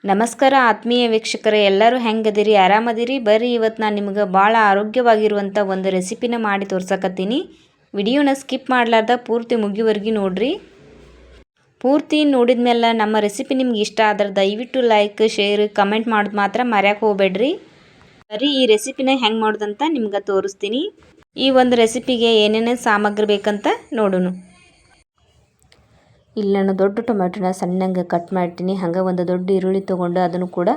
ನಮಸ್ಕಾರ ಆತ್ಮೀಯ ವೀಕ್ಷಕರೇ, ಎಲ್ಲರೂ ಹೆಂಗದಿರಿ? ಆರಾಮದಿರಿ? ಬರ್ರಿ ಇವತ್ತು ನಾನು ನಿಮಗೆ ಭಾಳ ಆರೋಗ್ಯವಾಗಿರುವಂಥ ಒಂದು ರೆಸಿಪಿನ ಮಾಡಿ ತೋರ್ಸಕತ್ತೀನಿ. ವಿಡಿಯೋನ ಸ್ಕಿಪ್ ಮಾಡಲಾರ್ದ ಪೂರ್ತಿ ಮುಗಿವರೆಗೂ ನೋಡ್ರಿ. ಪೂರ್ತಿ ನೋಡಿದ ಮೇಲೆ ನಮ್ಮ ರೆಸಿಪಿ ನಿಮ್ಗೆ ಇಷ್ಟ ಆದ್ರೆ ದಯವಿಟ್ಟು ಲೈಕ್, ಶೇರ್, ಕಮೆಂಟ್ ಮಾಡೋದು ಮಾತ್ರ ಮರ್ಯಾಕೆ ಹೋಗ್ಬೇಡ್ರಿ. ಬರ್ರಿ ಈ ರೆಸಿಪಿನ ಹೆಂಗೆ ಮಾಡೋದಂತ ನಿಮ್ಗೆ ತೋರಿಸ್ತೀನಿ. ಈ ಒಂದು ರೆಸಿಪಿಗೆ ಏನೇನು ಸಾಮಗ್ರಿ ಬೇಕಂತ ನೋಡೋಣ. ಇಲ್ಲಿ ನಾನು ದೊಡ್ಡ ಟೊಮೆಟೊನ ಸಣ್ಣಗೆ ಕಟ್ ಮಾಡಿಟ್ಟಿನಿ. ಹಾಗೆ ಒಂದು ದೊಡ್ಡ ಈರುಳ್ಳಿ ತೊಗೊಂಡು ಅದನ್ನು ಕೂಡ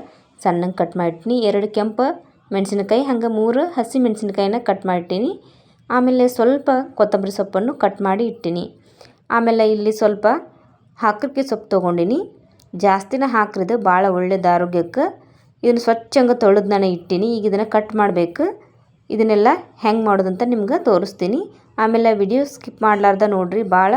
ಸಣ್ಣಗೆ ಕಟ್ ಮಾಡಿಟ್ಟಿನಿ. 2 ಕೆಂಪು ಮೆಣಸಿನಕಾಯಿ, ಹಾಗೆ 3 ಹಸಿ ಮೆಣಸಿನಕಾಯಿನ ಕಟ್ ಮಾಡಿಟ್ಟಿನಿ. ಆಮೇಲೆ ಸ್ವಲ್ಪ ಕೊತ್ತಂಬರಿ ಸೊಪ್ಪನ್ನು ಕಟ್ ಮಾಡಿ ಇಟ್ಟಿನಿ. ಆಮೇಲೆ ಇಲ್ಲಿ ಸ್ವಲ್ಪ ಹಾಕರಿಕೆ ಸೊಪ್ಪು ತೊಗೊಂಡಿನಿ. ಜಾಸ್ತಿನ ಹಾಕ್ರಿದು ಭಾಳ ಒಳ್ಳೇದು ಆರೋಗ್ಯಕ್ಕೆ. ಇದನ್ನು ಸ್ವಚ್ಛಂಗೆ ತೊಳೆದು ನಾನು ಇಟ್ಟಿನಿ. ಈಗ ಇದನ್ನು ಕಟ್ ಮಾಡಬೇಕು. ಇದನ್ನೆಲ್ಲ ಹೆಂಗೆ ಮಾಡೋದಂತ ನಿಮ್ಗೆ ತೋರಿಸ್ತೀನಿ. ಆಮೇಲೆ ವಿಡಿಯೋ ಸ್ಕಿಪ್ ಮಾಡಲಾರ್ದ ನೋಡಿರಿ. ಭಾಳ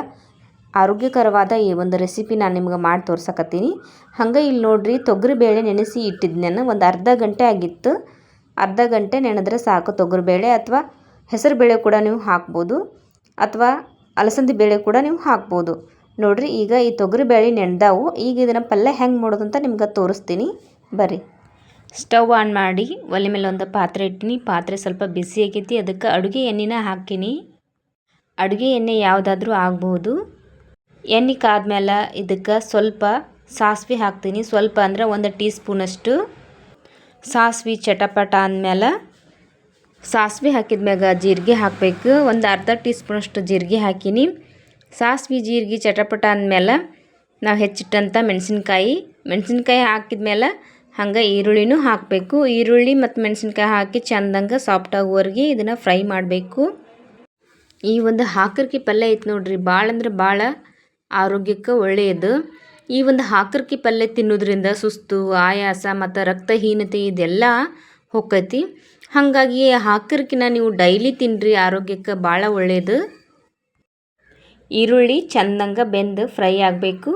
ಆರೋಗ್ಯಕರವಾದ ಈ ಒಂದು ರೆಸಿಪಿ ನಾನು ನಿಮ್ಗೆ ಮಾಡಿ ತೋರ್ಸಕತ್ತೀನಿ. ಹಾಗೆ ಇಲ್ಲಿ ನೋಡಿರಿ, ತೊಗರಿಬೇಳೆ ನೆನೆಸಿ ಇಟ್ಟಿದ್ದು ನಾನು ಒಂದು ಅರ್ಧ ಗಂಟೆ ಆಗಿತ್ತು. ಅರ್ಧ ಗಂಟೆ ನೆನೆದ್ರೆ ಸಾಕು. ತೊಗರಿಬೇಳೆ ಅಥವಾ ಹೆಸರು ಬೇಳೆ ಕೂಡ ನೀವು ಹಾಕ್ಬೋದು, ಅಥವಾ ಅಲಸಂದಿ ಬೇಳೆ ಕೂಡ ನೀವು ಹಾಕ್ಬೋದು. ನೋಡಿರಿ, ಈಗ ಈ ತೊಗರಿಬೇಳೆ ನೆನೆದಾವು. ಈಗ ಇದನ್ನು ಪಲ್ಯ ಹೆಂಗೆ ಮಾಡೋದು ಅಂತ ನಿಮ್ಗೆ ತೋರಿಸ್ತೀನಿ. ಬರ್ರಿ. ಸ್ಟವ್ ಆನ್ ಮಾಡಿ ಒಲೆ ಮೇಲೆ ಒಂದು ಪಾತ್ರೆ ಇಟ್ಟಿನಿ. ಪಾತ್ರೆ ಸ್ವಲ್ಪ ಬಿಸಿ ಆಗೈತಿ. ಅದಕ್ಕೆ ಅಡುಗೆ ಎಣ್ಣೆನ ಹಾಕಿನಿ. ಅಡುಗೆ ಎಣ್ಣೆ ಯಾವುದಾದ್ರೂ ಆಗ್ಬೋದು. ಎಣ್ಣೆ ಕಾದ್ಮೇಲೆ ಇದಕ್ಕೆ ಸ್ವಲ್ಪ ಸಾಸಿವೆ ಹಾಕ್ತೀನಿ. ಸ್ವಲ್ಪ ಅಂದರೆ 1 ಟೀ ಸ್ಪೂನಷ್ಟು ಸಾಸಿವೆ ಚಟಪಟ ಅಂದಮೇಲೆ ಸಾಸಿವೆ ಹಾಕಿದ್ಮ್ಯಾಗ ಜೀರಿಗೆ ಹಾಕಬೇಕು. ಒಂದು ಅರ್ಧ ಟೀ ಸ್ಪೂನಷ್ಟು ಜೀರಿಗೆ ಹಾಕಿನಿ. ಸಾಸಿವೆ ಜೀರಿಗೆ ಚಟಪಟ ಅಂದಮೇಲೆ ನಾವು ಹೆಚ್ಚಿಟ್ಟಂಥ ಮೆಣಸಿನ್ಕಾಯಿ ಹಾಕಿದ್ಮೇಲೆ ಹಂಗೆ ಈರುಳ್ಳಿನೂ ಹಾಕಬೇಕು. ಈರುಳ್ಳಿ ಮತ್ತು ಮೆಣಸಿನ್ಕಾಯಿ ಹಾಕಿ ಚೆಂದಂಗೆ ಸಾಫ್ಟ್ ಆಗುವವರೆಗೆ ಇದನ್ನು ಫ್ರೈ ಮಾಡಬೇಕು. ಈ ಒಂದು ಹಾಕರ್ಕಿ ಪಲ್ಯ ಐತೆ ನೋಡ್ರಿ, ಭಾಳ ಅಂದ್ರೆ ಭಾಳ ಆರೋಗ್ಯಕ್ಕೆ ಒಳ್ಳೆಯದು. ಈ ಒಂದು ಹಾಕರ್ಕಿ ಪಲ್ಯ ತಿನ್ನೋದ್ರಿಂದ ಸುಸ್ತು, ಆಯಾಸ ಮತ್ತು ರಕ್ತಹೀನತೆ ಇದೆಲ್ಲ ಹೋಕ್ಕೈತಿ. ಹಾಗಾಗಿ ಹಾಕರ್ಕಿನ ನೀವು ಡೈಲಿ ತಿನ್ನಿರಿ, ಆರೋಗ್ಯಕ್ಕೆ ಭಾಳ ಒಳ್ಳೆಯದು. ಈರುಳ್ಳಿ ಚೆಂದಂಗೆ ಬೆಂದು ಫ್ರೈ ಆಗಬೇಕು.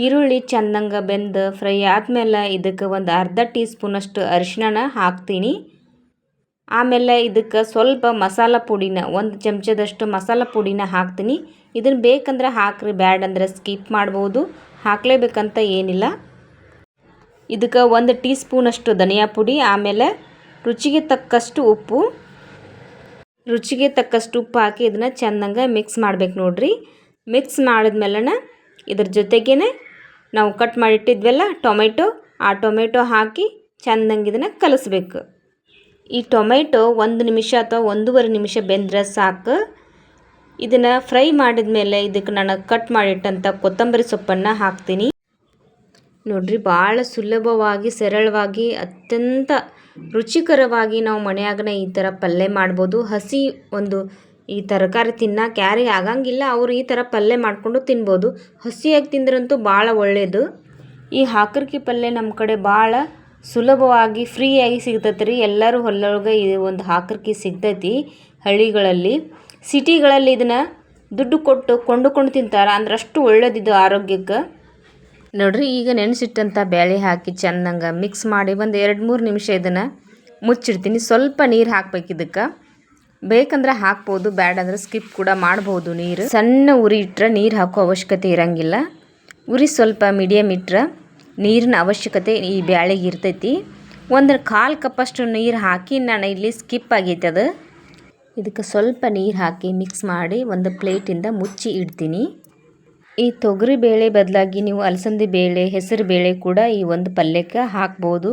ಈರುಳ್ಳಿ ಚೆಂದಂಗೆ ಬೆಂದು ಫ್ರೈ ಆದಮೇಲೆ ಇದಕ್ಕೆ ಒಂದು ಅರ್ಧ ಟೀ ಸ್ಪೂನಷ್ಟು ಅರಿಶಿನ ಹಾಕ್ತೀನಿ. ಆಮೇಲೆ ಇದಕ್ಕೆ ಸ್ವಲ್ಪ ಮಸಾಲ ಪುಡಿನ 1 ಚಮಚದಷ್ಟು ಮಸಾಲ ಪುಡಿನ ಹಾಕ್ತೀನಿ. ಇದನ್ನು ಬೇಕಂದ್ರೆ ಹಾಕ್ರಿ, ಬ್ಯಾಡ್ ಅಂದರೆ ಸ್ಕಿಪ್ ಮಾಡ್ಬೋದು. ಹಾಕಲೇಬೇಕಂತ ಏನಿಲ್ಲ. ಇದಕ್ಕೆ 1 ಟೀ ಸ್ಪೂನಷ್ಟು ಧನಿಯಾ ಪುಡಿ, ಆಮೇಲೆ ರುಚಿಗೆ ತಕ್ಕಷ್ಟು ಉಪ್ಪು ಹಾಕಿ ಇದನ್ನು ಚೆಂದಂಗೆ ಮಿಕ್ಸ್ ಮಾಡ್ಬೇಕು ನೋಡ್ರಿ. ಮಿಕ್ಸ್ ಮಾಡಿದ್ಮೇಲೆ ಇದ್ರ ಜೊತೆಗೇ ನಾವು ಕಟ್ ಮಾಡಿಟ್ಟಿದ್ವಲ್ಲ ಆ ಟೊಮೆಟೊ ಹಾಕಿ ಚೆಂದಂಗೆ ಇದನ್ನು ಕಲಿಸ್ಬೇಕು. ಈ ಟೊಮೆಟೊ 1 ನಿಮಿಷ ಅಥವಾ 1.5 ನಿಮಿಷ ಬೆಂದರೆ ಸಾಕು. ಇದನ್ನು ಫ್ರೈ ಮಾಡಿದ್ಮೇಲೆ ಇದಕ್ಕೆ ನಾನು ಕಟ್ ಮಾಡಿಟ್ಟಂಥ ಕೊತ್ತಂಬರಿ ಸೊಪ್ಪನ್ನು ಹಾಕ್ತೀನಿ. ನೋಡಿರಿ, ಭಾಳ ಸುಲಭವಾಗಿ, ಸರಳವಾಗಿ, ಅತ್ಯಂತ ರುಚಿಕರವಾಗಿ ನಾವು ಮನೆಯಾಗನೇ ಈ ಥರ ಪಲ್ಯ ಮಾಡ್ಬೋದು. ಹಸಿ ಒಂದು ಈ ತರಕಾರಿ ತಿನ್ನಕ್ಕೆ ಯಾರಿಗೆ ಆಗಂಗಿಲ್ಲ, ಅವರು ಈ ಥರ ಪಲ್ಯ ಮಾಡಿಕೊಂಡು ತಿನ್ಬೋದು. ಹಸಿಯಾಗಿ ತಿಂದ್ರಂತೂ ಭಾಳ ಒಳ್ಳೆಯದು. ಈ ಹಾಕರ್ಕಿ ಪಲ್ಯ ನಮ್ಮ ಕಡೆ ಭಾಳ ಸುಲಭವಾಗಿ ಫ್ರೀಯಾಗಿ ಸಿಗ್ತೈತೆ ರೀ. ಎಲ್ಲರೂ ಹೊಲೊಳಗೆ ಈ ಒಂದು ಹಾಕರ್ಕಿ ಸಿಗ್ತೈತಿ ಹಳ್ಳಿಗಳಲ್ಲಿ. ಸಿಟಿಗಳಲ್ಲಿ ಇದನ್ನು ದುಡ್ಡು ಕೊಟ್ಟು ಕೊಂಡುಕೊಂಡು ತಿಂತಾರೆ. ಅಂದ್ರೆ ಅಷ್ಟು ಒಳ್ಳೇದಿದ್ದು ಆರೋಗ್ಯಕ್ಕೆ. ನೋಡಿರಿ, ಈಗ ನೆನೆಸಿಟ್ಟಂಥ ಬೇಳೆ ಹಾಕಿ ಚೆಂದಂಗೆ ಮಿಕ್ಸ್ ಮಾಡಿ ಒಂದು 2-3 ನಿಮಿಷ ಇದನ್ನು ಮುಚ್ಚಿಡ್ತೀನಿ. ಸ್ವಲ್ಪ ನೀರು ಹಾಕ್ಬೇಕು. ಇದಕ್ಕೆ ಬೇಕಂದ್ರೆ ಹಾಕ್ಬೋದು, ಬ್ಯಾಡ್ ಅಂದ್ರೆ ಸ್ಕಿಪ್ ಕೂಡ ಮಾಡ್ಬೋದು. ನೀರು ಸಣ್ಣ ಉರಿ ಇಟ್ಟರೆ ನೀರು ಹಾಕೋ ಅವಶ್ಯಕತೆ ಇರೋಂಗಿಲ್ಲ. ಉರಿ ಸ್ವಲ್ಪ ಮೀಡಿಯಮ್ ಇಟ್ಟರೆ ನೀರಿನ ಅವಶ್ಯಕತೆ ಈ ಬ್ಯಾಳೆಗೆ ಇರ್ತೈತಿ. 1/4 ಕಪ್ಪಷ್ಟು ನೀರು ಹಾಕಿ ನಾನು ಇಲ್ಲಿ ಸ್ಕಿಪ್ ಆಗೈತೆ ಅದು. ಇದಕ್ಕೆ ಸ್ವಲ್ಪ ನೀರು ಹಾಕಿ ಮಿಕ್ಸ್ ಮಾಡಿ ಒಂದು ಪ್ಲೇಟಿಂದ ಮುಚ್ಚಿ ಇಡ್ತೀನಿ. ಈ ತೊಗರಿ ಬೇಳೆ ಬದಲಾಗಿ ನೀವು ಅಲಸಂದಿ ಬೇಳೆ, ಹೆಸರು ಬೇಳೆ ಕೂಡ ಈ ಒಂದು ಪಲ್ಯಕ್ಕೆ ಹಾಕ್ಬೋದು.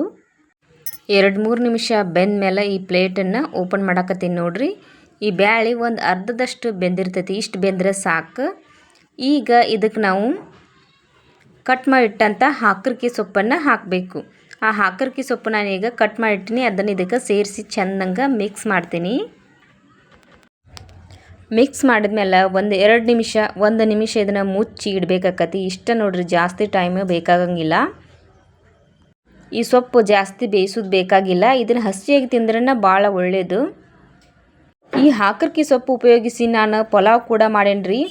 2-3 ನಿಮಿಷ ಬೆಂದ ಮೇಲೆ ಈ ಪ್ಲೇಟನ್ನು ಓಪನ್ ಮಾಡಕತ್ತೀನಿ ನೋಡ್ರಿ. ಈ ಬ್ಯಾಳೆ ಒಂದು ಅರ್ಧದಷ್ಟು ಬೆಂದಿರ್ತೈತಿ. ಇಷ್ಟು ಬೆಂದರೆ ಸಾಕು. ಈಗ ಇದಕ್ಕೆ ನಾವು ಕಟ್ ಮಾಡಿಟ್ಟಂಥ ಹಾಕರ್ಕಿ ಸೊಪ್ಪನ್ನು ಹಾಕಬೇಕು. ಆ ಹಾಕರ್ಕಿ ಸೊಪ್ಪು ನಾನೀಗ ಕಟ್ ಮಾಡಿಟ್ಟಿನಿ. ಅದನ್ನು ಇದಕ್ಕೆ ಸೇರಿಸಿ ಚೆಂದಂಗೆ ಮಿಕ್ಸ್ ಮಾಡ್ತೀನಿ. ಮಿಕ್ಸ್ ಮಾಡಿದ್ಮೇಲೆ ಒಂದು ನಿಮಿಷ ಇದನ್ನು ಮುಚ್ಚಿ ಇಡಬೇಕಾಕತಿ. ಇಷ್ಟ ನೋಡ್ರಿ, ಜಾಸ್ತಿ ಟೈಮ್ ಬೇಕಾಗಂಗಿಲ್ಲ. ಈ ಸೊಪ್ಪು ಜಾಸ್ತಿ ಬೇಯಿಸೋದು ಬೇಕಾಗಿಲ್ಲ. ಇದನ್ನು ಹಸಿಯಾಗಿ ತಿಂದ್ರೇ ಭಾಳ ಒಳ್ಳೆಯದು. ಈ ಹಾಕರ್ಕಿ ಸೊಪ್ಪು ಉಪಯೋಗಿಸಿ ನಾನು ಪಲಾವ್ ಕೂಡ ಮಾಡೇನ್ರಿ.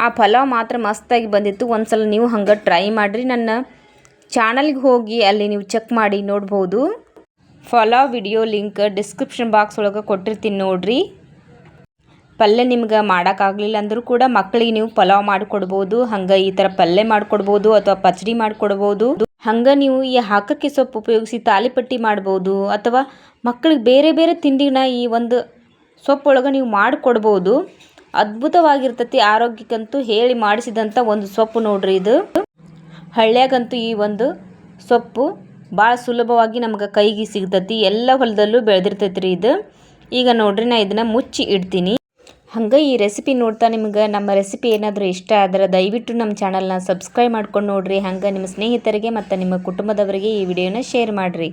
ಆ ಪಲಾವ್ ಮಾತ್ರ ಮಸ್ತಾಗಿ ಬಂದಿತ್ತು. ಒಂದ್ಸಲ ನೀವು ಹಂಗೆ ಟ್ರೈ ಮಾಡಿರಿ. ನನ್ನ ಚಾನಲ್ಗೆ ಹೋಗಿ ಅಲ್ಲಿ ನೀವು ಚೆಕ್ ಮಾಡಿ ನೋಡ್ಬೋದು. Pulao video link description box ಒಳಗೆ ಕೊಟ್ಟಿರ್ತೀನಿ ನೋಡ್ರಿ. ಪಲ್ಯ ನಿಮ್ಗೆ ಮಾಡೋಕ್ಕಾಗಲಿಲ್ಲ ಅಂದರೂ ಕೂಡ ಮಕ್ಕಳಿಗೆ ನೀವು ಪಲಾವ್ ಮಾಡಿಕೊಡ್ಬೋದು. ಹಂಗೆ ಈ ಥರ ಪಲ್ಯ ಮಾಡಿಕೊಡ್ಬೋದು ಅಥವಾ ಪಚಡಿ ಮಾಡಿಕೊಡ್ಬೋದು. ಹಂಗೆ ನೀವು ಈ ಹಾಕಕ್ಕೆ ಸೊಪ್ಪು ಉಪಯೋಗಿಸಿ ತಾಲಿಪಟ್ಟಿ ಮಾಡ್ಬೋದು, ಅಥವಾ ಮಕ್ಕಳಿಗೆ ಬೇರೆ ಬೇರೆ ತಿಂಡಿನ ಈ ಒಂದು ಸೊಪ್ಪೊಳಗೆ ನೀವು ಮಾಡಿಕೊಡ್ಬೋದು. ಅದ್ಭುತವಾಗಿರ್ತೈತಿ. ಆರೋಗ್ಯಕ್ಕಂತೂ ಹೇಳಿ ಮಾಡಿಸಿದಂಥ ಒಂದು ಸೊಪ್ಪು ನೋಡ್ರಿ ಇದು. ಹಳ್ಳ್ಯಾಗಂತೂ ಈ ಒಂದು ಸೊಪ್ಪು ಭಾಳ ಸುಲಭವಾಗಿ ನಮ್ಗೆ ಕೈಗೆ ಸಿಗ್ತೈತಿ. ಎಲ್ಲ ಹೊಲದಲ್ಲೂ ಬೆಳೆದಿರ್ತೈತಿ ರೀ ಇದು. ಈಗ ನೋಡ್ರಿ ನಾ ಇದನ್ನು ಮುಚ್ಚಿ ಇಡ್ತೀನಿ. ಹಂಗೆ ಈ ರೆಸಿಪಿ ನೋಡ್ತಾ ನಿಮ್ಗೆ ನಮ್ಮ ರೆಸಿಪಿ ಏನಾದರೂ ಇಷ್ಟ ಆದ್ರೆ ದಯವಿಟ್ಟು ನಮ್ಮ ಚಾನಲ್ನ ಸಬ್ಸ್ಕ್ರೈಬ್ ಮಾಡ್ಕೊಂಡು ನೋಡಿರಿ. ಹಂಗೆ ನಿಮ್ಮ ಸ್ನೇಹಿತರಿಗೆ ಮತ್ತು ನಿಮ್ಮ ಕುಟುಂಬದವರಿಗೆ ಈ ವಿಡಿಯೋನ ಶೇರ್ ಮಾಡಿರಿ.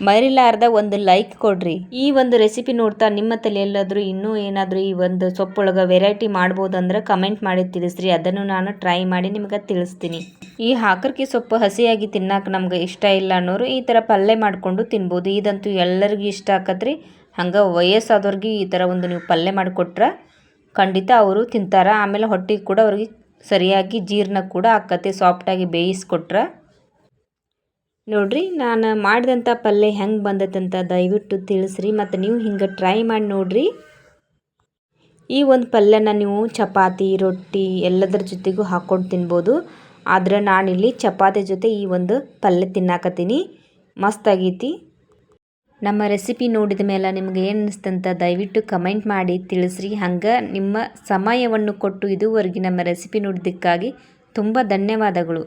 ಮರಿಲಾರ್ದ ಒಂದು ಲೈಕ್ ಕೊಡ್ರಿ. ಈ ಒಂದು ರೆಸಿಪಿ ನೋಡ್ತಾ ನಿಮ್ಮ ತಲೆಯಲ್ಲಾದರೂ ಇನ್ನೂ ಏನಾದರೂ ಈ ಒಂದು ಸೊಪ್ಪೊಳಗೆ ವೆರೈಟಿ ಮಾಡ್ಬೋದಂದ್ರೆ ಕಮೆಂಟ್ ಮಾಡಿ ತಿಳಿಸ್ರಿ. ಅದನ್ನು ನಾನು ಟ್ರೈ ಮಾಡಿ ನಿಮ್ಗೆ ತಿಳಿಸ್ತೀನಿ. ಈ ಹಾಕರ್ಕಿ ಸೊಪ್ಪು ಹಸಿಯಾಗಿ ತಿನ್ನಕ್ಕೆ ನಮ್ಗೆ ಇಷ್ಟ ಇಲ್ಲ ಅನ್ನೋರು ಈ ಥರ ಪಲ್ಯ ಮಾಡಿಕೊಂಡು ತಿನ್ಬೋದು. ಇದಂತೂ ಎಲ್ಲರಿಗೂ ಇಷ್ಟ ಆಕತ್ರಿ. ಹಂಗೆ ವಯಸ್ಸಾದವ್ರಿಗೆ ಈ ಥರ ಒಂದು ನೀವು ಪಲ್ಯ ಮಾಡಿಕೊಟ್ರೆ ಖಂಡಿತ ಅವರು ತಿಂತಾರೆ. ಆಮೇಲೆ ಹೊಟ್ಟೆಗೆ ಕೂಡ ಅವ್ರಿಗೆ ಸರಿಯಾಗಿ ಜೀರ್ಣ ಕೂಡ ಆಕತಿ, ಸಾಫ್ಟಾಗಿ ಬೇಯಿಸ್ಕೊಟ್ರೆ. ನೋಡ್ರಿ ನಾನು ಮಾಡಿದಂಥ ಪಲ್ಯ ಹೆಂಗೆ ಬಂದೈತಂತ ದಯವಿಟ್ಟು ತಿಳಿಸ್ರಿ. ಮತ್ತು ನೀವು ಹಿಂಗೆ ಟ್ರೈ ಮಾಡಿ ನೋಡ್ರಿ. ಈ ಒಂದು ಪಲ್ಯನ ನೀವು ಚಪಾತಿ, ರೊಟ್ಟಿ ಎಲ್ಲದರ ಜೊತೆಗೂ ಹಾಕ್ಕೊಂಡು ತಿನ್ಬೋದು. ಆದರೆ ನಾನಿಲ್ಲಿ ಚಪಾತಿ ಜೊತೆ ಈ ಒಂದು ಪಲ್ಯ ತಿನ್ನಾಕತ್ತೀನಿ. ಮಸ್ತಾಗೈತಿ. ನಮ್ಮ ರೆಸಿಪಿ ನೋಡಿದ ಮೇಲೆ ನಿಮ್ಗೆ ಏನು ಅನಿಸ್ತಂತ ದಯವಿಟ್ಟು ಕಮೆಂಟ್ ಮಾಡಿ ತಿಳಿಸ್ರಿ. ಹಂಗೆ ನಿಮ್ಮ ಸಮಯವನ್ನು ಕೊಟ್ಟು ಇದುವರೆಗೆ ನಮ್ಮ ರೆಸಿಪಿ ನೋಡಿದ್ದಕ್ಕಾಗಿ ತುಂಬ ಧನ್ಯವಾದಗಳು.